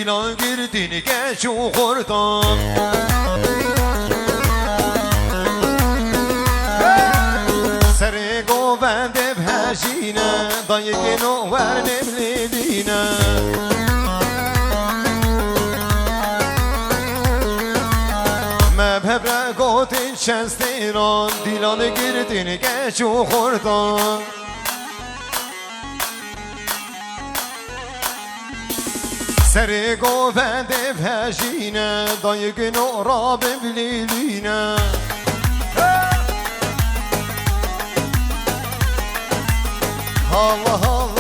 dilan girdin geç uğurdan. Seri govende bhajine dayı geno vernem levine. Mebhebre gotin şenstiran dilan girdin geç uğurdan. Seri govende bhajine dayı geno rabem levine. Allah Allah